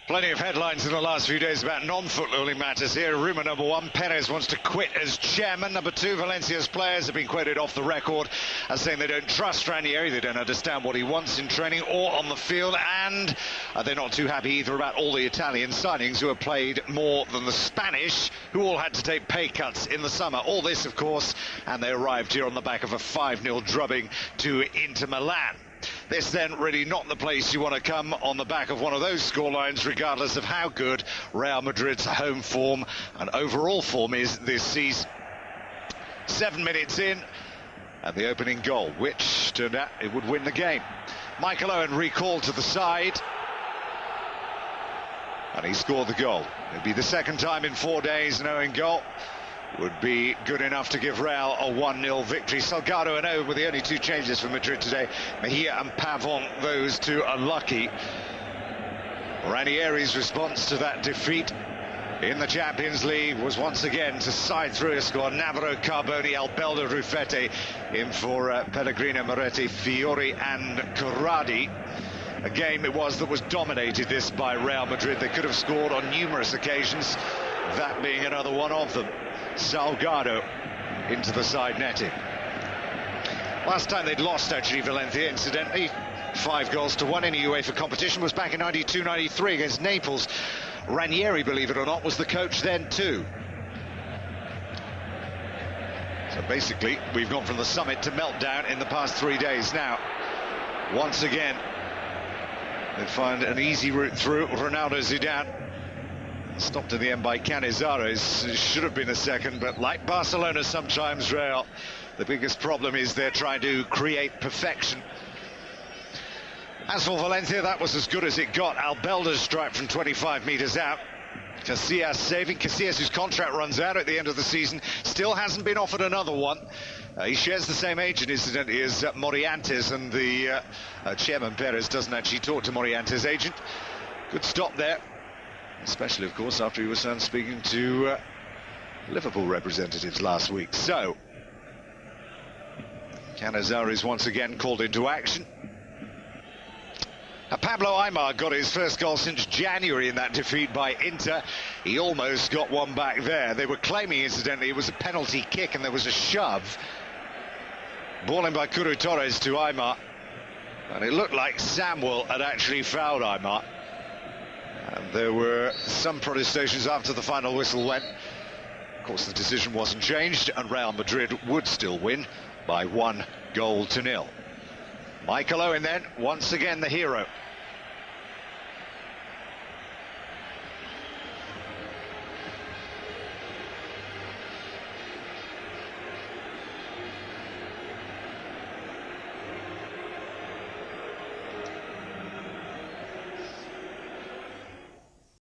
Plenty of headlines in the last few days about non-footballing matters here. Rumour number one, Perez wants to quit as chairman. Number two, Valencia's players have been quoted off the record as saying they don't trust Ranieri, they don't understand what he wants in training or on the field, and they're not too happy either about all the Italian signings who have played more than the Spanish, who all had to take pay cuts in the summer. All this, of course, and they arrived here on the back of a 5-0 drubbing to Inter Milan. This then really not the place you want to come on the back of one of those scorelines, regardless of how good Real Madrid's home form and overall form is this season. 7 minutes in, and the opening goal, which turned out it would win the game. Michael Owen recalled to the side, and he scored the goal. It'd be the second time in 4 days an Owen goal would be good enough to give Real a 1-0 victory. Salgado and Owen were the only two changes for Madrid today. Mejia and Pavon, those two unlucky. Ranieri's response to that defeat in the Champions League was once again to side through a squad. Navarro, Carboni, Albelda, Rufete in for Pellegrino, Moretti, Fiori and Corradi. A game it was that was dominated this by Real Madrid. They could have scored on numerous occasions, that being another one of them. Salgado into the side netting. Last time they'd lost, actually, Valencia, incidentally, 5-1 in a UEFA competition, was back in 92-93 against Naples. Ranieri, believe it or not, was the coach then too. So basically, we've gone from the summit to meltdown in the past 3 days. Now, once again, they find an easy route through. Ronaldo Zidane, stopped in the end by Canizares. Should have been a second, but like Barcelona sometimes, Real, the biggest problem is they're trying to create perfection. As for Valencia, that was as good as it got. Albelda's strike from 25 metres out. Casillas saving. Casillas, whose contract runs out at the end of the season, still hasn't been offered another one. He shares the same agent, incidentally, as Morientes, and the chairman Perez doesn't actually talk to Morientes' agent. Good stop there. Especially, of course, after he was found speaking to Liverpool representatives last week. So, Canizares once again called into action. Pablo Aimar got his first goal since January in that defeat by Inter. He almost got one back there. They were claiming, incidentally, it was a penalty kick and there was a shove. Ball in by Kuru Torres to Aimar. And it looked like Samuel had actually fouled Aimar. And there were some protestations after the final whistle went. Of course, the decision wasn't changed, and Real Madrid would still win by 1-0. Michael Owen then, once again the hero.